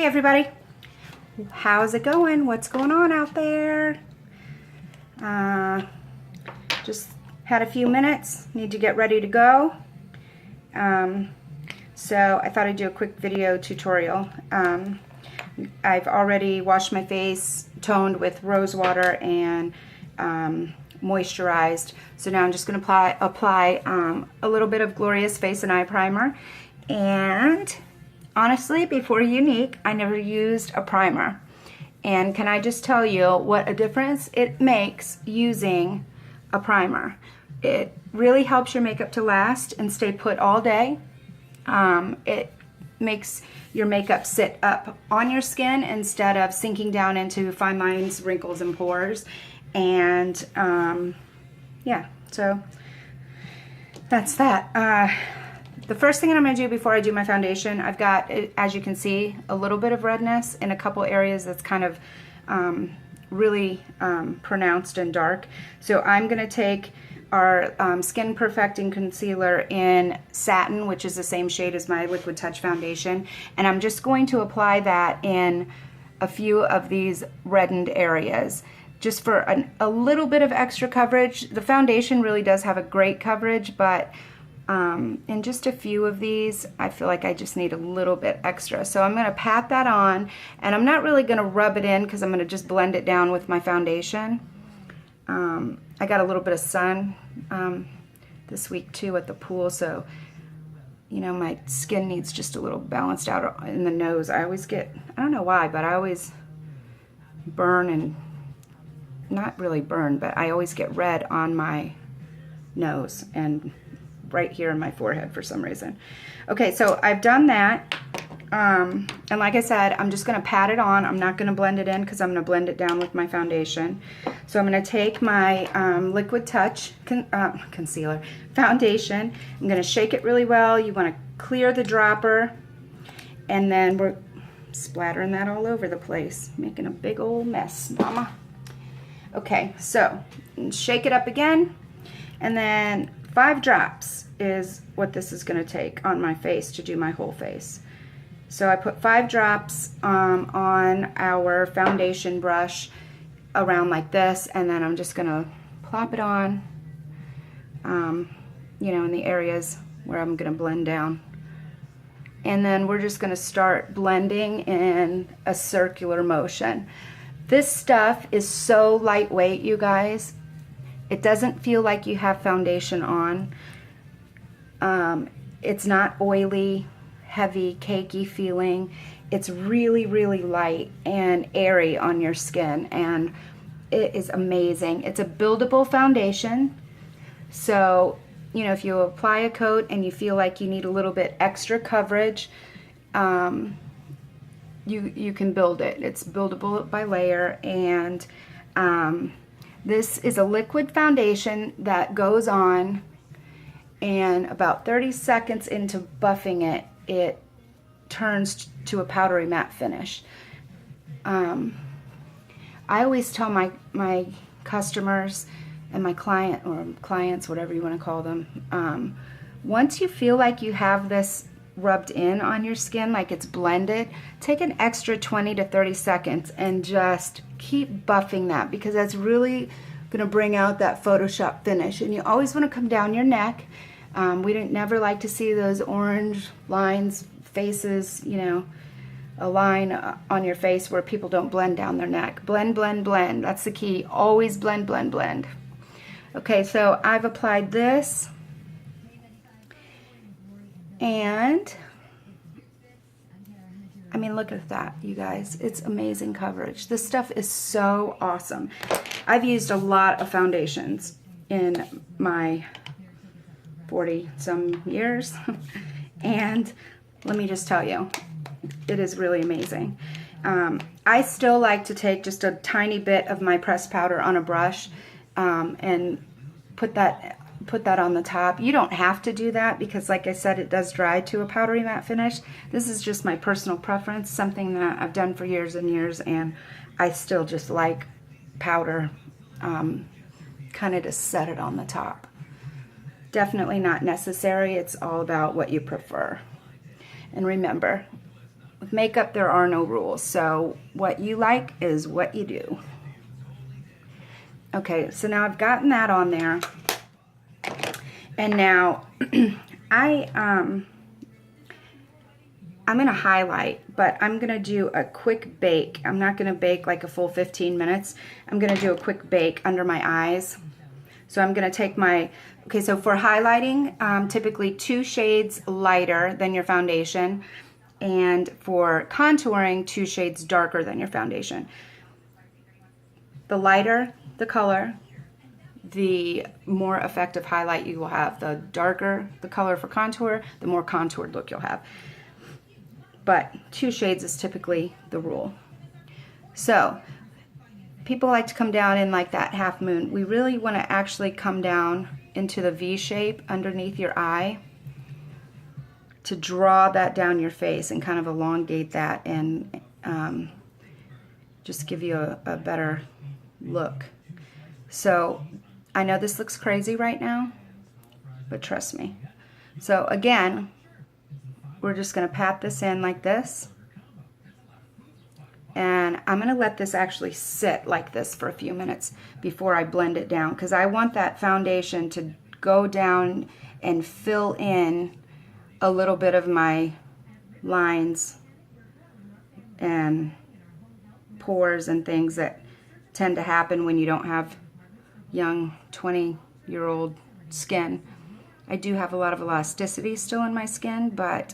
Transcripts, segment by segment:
everybody, how's it going? What's going on out there? Just had a few minutes, need to get ready to go. So I thought I'd do a quick video tutorial. I've already washed my face, toned with rose water, and moisturized. So now I'm just going to apply a little bit of Glorious Face and Eye Primer. And honestly, before Younique, I never used a primer. And can I just tell you what a difference it makes using a primer. It really helps your makeup to last and stay put all day. It makes your makeup sit up on your skin instead of sinking down into fine lines, wrinkles, and pores. And yeah, so that's that. The first thing that I'm going to do before I do my foundation, I've got, as you can see, a little bit of redness in a couple areas that's kind of really pronounced and dark. So I'm going to take our Skin Perfecting Concealer in Satin, which is the same shade as my Liquid Touch foundation, and I'm just going to apply that in a few of these reddened areas, just for a little bit of extra coverage. The foundation really does have a great coverage, but in just a few of these, I feel like I just need a little bit extra. So I'm going to pat that on, and I'm not really going to rub it in because I'm going to just blend it down with my foundation. I got a little bit of sun this week too at the pool, so you know, my skin needs just a little balanced out in the nose. I always get, I don't know why, but I always burn, and not really burn, but I always get red on my nose and right here in my forehead for some reason. Okay, so I've done that, and like I said, I'm just going to pat it on. I'm not going to blend it in because I'm going to blend it down with my foundation. So I'm going to take my Liquid Touch concealer foundation. I'm going to shake it really well. You want to clear the dropper, and then we're splattering that all over the place, making a big old mess, mama. Okay, so shake it up again, and then 5 drops is what this is going to take on my face to do my whole face. So I put 5 drops on our foundation brush around like this, and then I'm just going to plop it on, you know, in the areas where I'm going to blend down. And then we're just going to start blending in a circular motion. This stuff is so lightweight, you guys. It doesn't feel like you have foundation on. It's not oily, heavy, cakey feeling. It's really, really light and airy on your skin, and it is amazing. It's a buildable foundation. So, you know, if you apply a coat and you feel like you need a little bit extra coverage, you can build it. It's buildable by layer, and this is a liquid foundation that goes on, and about 30 seconds into buffing it, it turns to a powdery matte finish. I always tell my customers and my clients, whatever you want to call them, once you feel like you have this rubbed in on your skin, like it's blended, take an extra 20 to 30 seconds and just keep buffing that, because that's really going to bring out that Photoshop finish. And you always want to come down your neck. We never like to see those orange lines, faces, you know, a line on your face where people don't blend down their neck. Blend, blend, blend. That's the key. Always blend, blend, blend. Okay, so I've applied this, and I mean, look at that, you guys. It's amazing coverage. This stuff is so awesome. I've used a lot of foundations in my 40-some years, and let me just tell you, it is really amazing. I still like to take just a tiny bit of my pressed powder on a brush and put that on the top. You don't have to do that because, like I said, it does dry to a powdery matte finish. This is just my personal preference, something that I've done for years and years, and I still just like powder kind of to set it on the top. Definitely not necessary. It's all about what you prefer. And remember, With makeup, there are no rules. So what you like is what you do. Okay, so now I've gotten that on there. And now I'm going to highlight, but I'm going to do a quick bake. I'm not going to bake like a full 15 minutes. I'm going to do a quick bake under my eyes. So I'm going to take my, okay, so for highlighting, typically 2 shades lighter than your foundation. And for contouring, 2 shades darker than your foundation. The lighter the color, the more effective highlight you will have. The darker the color for contour, the more contoured look you'll have. But 2 shades is typically the rule. So people like to come down in like that half moon. We really want to actually come down into the V shape underneath your eye to draw that down your face and kind of elongate that and just give you a better look. So I know this looks crazy right now, but trust me. So again, we're just going to pat this in like this. And I'm going to let this actually sit like this for a few minutes before I blend it down, because I want that foundation to go down and fill in a little bit of my lines and pores and things that tend to happen when you don't have young 20-year-old skin. I do have a lot of elasticity still in my skin, but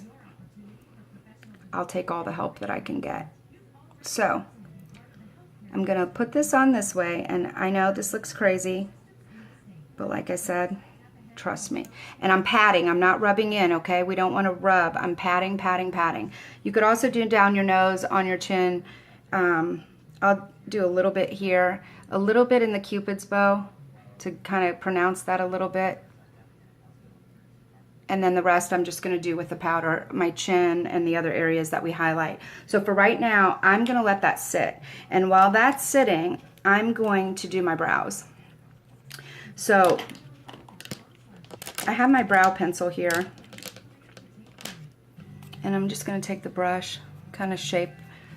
I'll take all the help that I can get. So I'm going to put this on this way, and I know this looks crazy, but like I said, trust me. And I'm patting, I'm not rubbing in, okay? We don't want to rub. I'm patting, patting, patting. You could also do down your nose, on your chin. I'll do a little bit here, a little bit in the Cupid's bow to kind of pronounce that a little bit. And then the rest I'm just going to do with the powder, my chin and the other areas that we highlight. So for right now, I'm going to let that sit. And while that's sitting, I'm going to do my brows. So I have my brow pencil here. And I'm just going to take the brush, kind of shape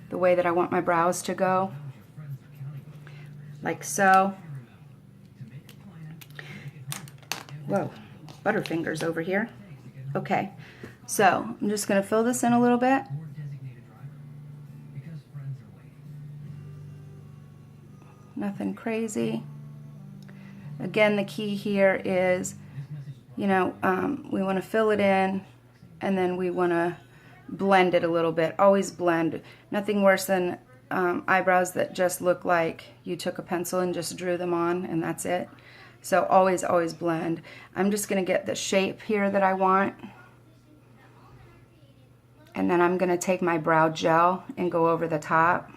the way that I want my brows to go. Like so. Whoa, Butterfingers over here. Okay, so I'm just going to fill this in a little bit. Nothing crazy. Again, the key here is, you know, we want to fill it in and then we want to blend it a little bit. Always blend. Nothing worse than eyebrows that just look like you took a pencil and just drew them on and that's it. So always, always blend. I'm just going to get the shape here that I want. And then I'm going to take my brow gel and go over the top.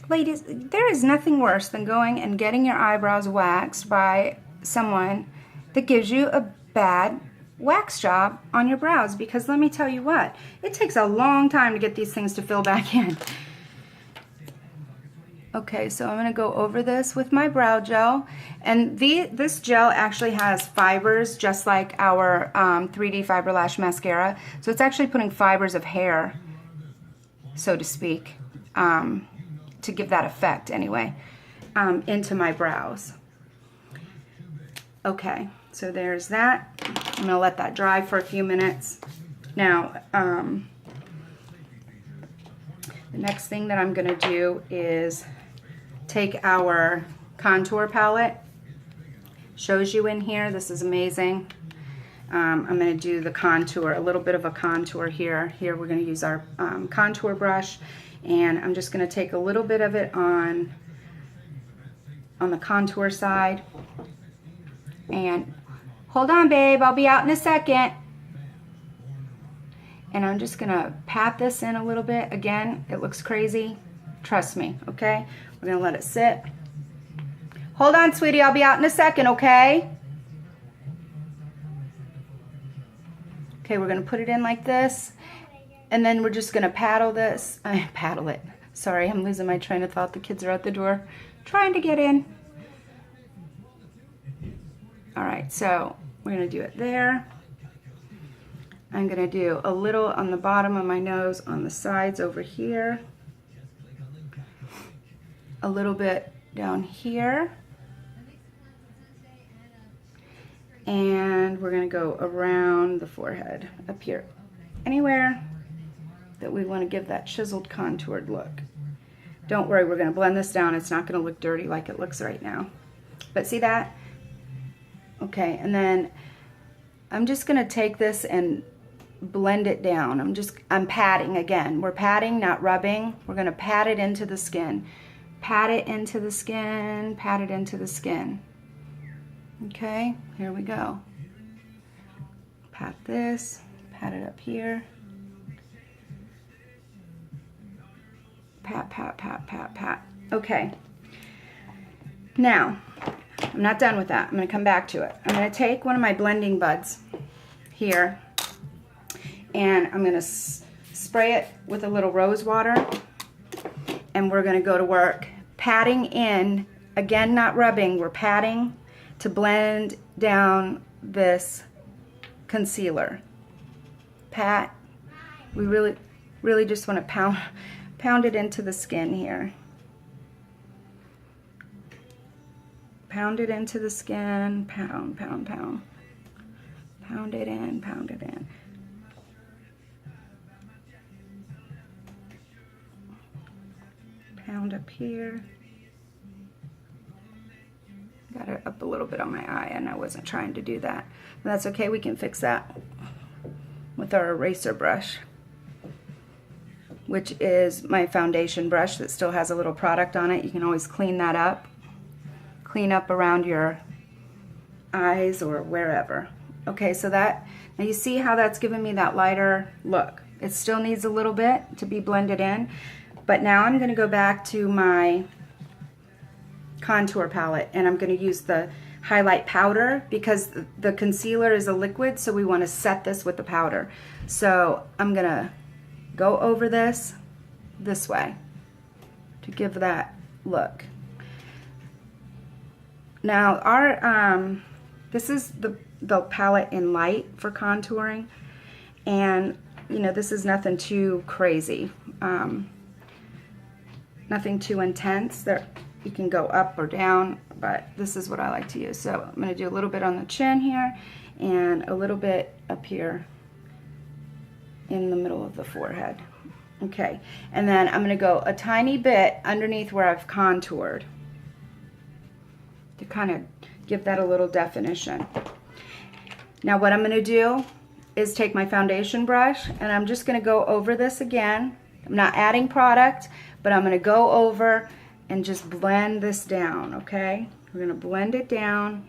Ladies, there is nothing worse than going and getting your eyebrows waxed by someone that gives you a bad wax job on your brows, because let me tell you what, it takes a long time to get these things to fill back in. Okay, so I'm going to go over this with my brow gel, and this gel actually has fibers just like our 3D Fiber Lash Mascara, so it's actually putting fibers of hair, so to speak, to give that effect anyway, into my brows. Okay, so there's that. I'm going to let that dry for a few minutes. Now, the next thing that I'm going to do is take our contour palette. Shows you in here. This is amazing. I'm going to do the contour, a little bit of a contour here. Here we're going to use our contour brush, and I'm just going to take a little bit of it on the contour side. And hold on, babe, I'll be out in a second. And I'm just going to pat this in a little bit. Again, it looks crazy. Trust me, okay? We're going to let it sit. Hold on, sweetie, I'll be out in a second, okay? Okay, we're going to put it in like this. And then we're just gonna paddle this, paddle it. Sorry, I'm losing my train of thought. The kids are at the door trying to get in. All right, so we're gonna do it there. I'm gonna do a little on the bottom of my nose, on the sides over here. A little bit down here. And we're gonna go around the forehead, up here. Anywhere that we wanna give that chiseled, contoured look. Don't worry, we're gonna blend this down. It's not gonna look dirty like it looks right now. But see that? Okay, and then I'm just gonna take this and blend it down. I'm patting again. We're patting, not rubbing. We're gonna pat it into the skin. Pat it into the skin, pat it into the skin. Okay, here we go. Pat this, pat it up here. Pat, pat, pat, pat, pat. Okay. Now, I'm not done with that. I'm going to come back to it. I'm going to take one of my blending buds here, and I'm going to spray it with a little rose water, and we're going to go to work patting in, again, not rubbing, we're patting to blend down this concealer. Pat. We really just want to pound it into the skin here. Pound it into the skin, pound, pound, pound. Pound it in, pound it in. Pound up here. Got it up a little bit on my eye, and I wasn't trying to do that. But that's okay, we can fix that with our eraser brush, which is my foundation brush that still has a little product on it. You can always clean that up. Clean up around your eyes or wherever. Okay, so that, now you see how that's giving me that lighter look. It still needs a little bit to be blended in, but now I'm going to go back to my contour palette, and I'm going to use the highlight powder because the concealer is a liquid, so we want to set this with the powder. So I'm going to go over this way to give that look. Now our this is the palette in light for contouring, and you know, this is nothing too crazy, nothing too intense. There you can go up or down, but this is what I like to use. So I'm going to do a little bit on the chin here and a little bit up here in the middle of the forehead. Okay, and then I'm going to go a tiny bit underneath where I've contoured to kind of give that a little definition. Now what I'm going to do is take my foundation brush, and I'm just going to go over this again. I'm not adding product, but I'm going to go over and just blend this down, okay? We're going to blend it down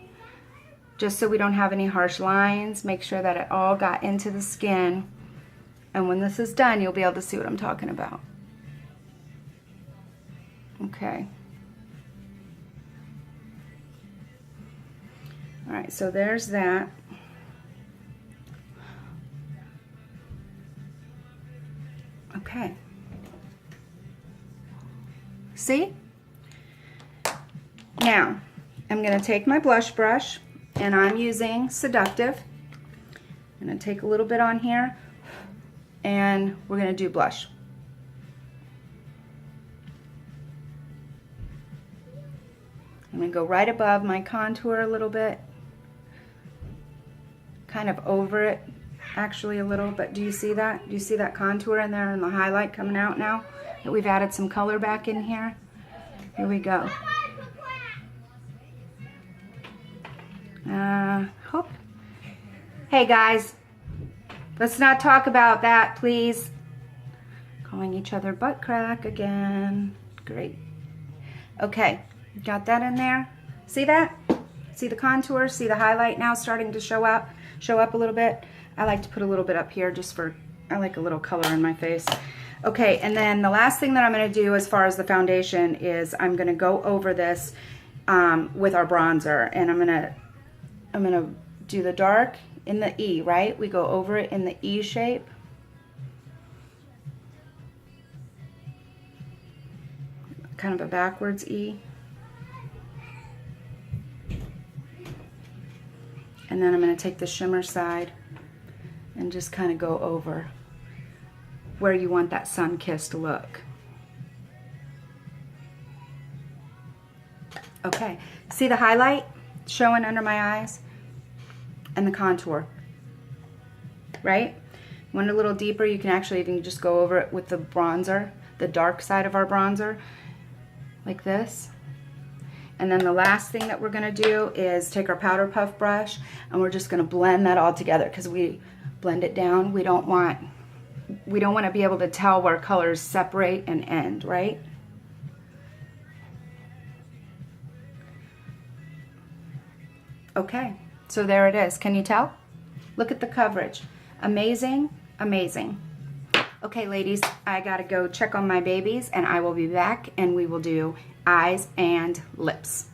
just so we don't have any harsh lines. Make sure that it all got into the skin. And when this is done, you'll be able to see what I'm talking about. Okay. All right, so there's that. Okay. See? Now, I'm going to take my blush brush, and I'm using Seductive. I'm going to take a little bit on here, and we're going to do blush. I'm going to go right above my contour a little bit, kind of over it actually a little, but do you see that? Do you see that contour in there and the highlight coming out now that we've added some color back in here? Here we go. Hope. Hey guys, let's not talk about that, please. Calling each other butt crack again. Great. Okay, got that in there. See that? See the contour? See the highlight now starting to show up a little bit? I like to put a little bit up here just for, I like a little color in my face. Okay, and then the last thing that I'm going to do as far as the foundation is I'm going to go over this with our bronzer, and I'm going to do the dark in the E, right? We go over it in the E shape. kind of a backwards E. And then I'm going to take the shimmer side and just kind of go over where you want that sun-kissed look. Okay, see the highlight showing under my eyes? And the contour, right? Want a little deeper, you can actually even just go over it with the bronzer, the dark side of our bronzer, like this. And then the last thing that we're gonna do is take our powder puff brush and we're just gonna blend that all together, because we blend it down. We don't want to be able to tell where colors separate and end, right? Okay, so there it is. Can you tell? Look at the coverage. Amazing, amazing. Okay, ladies, I gotta go check on my babies and I will be back and we will do eyes and lips.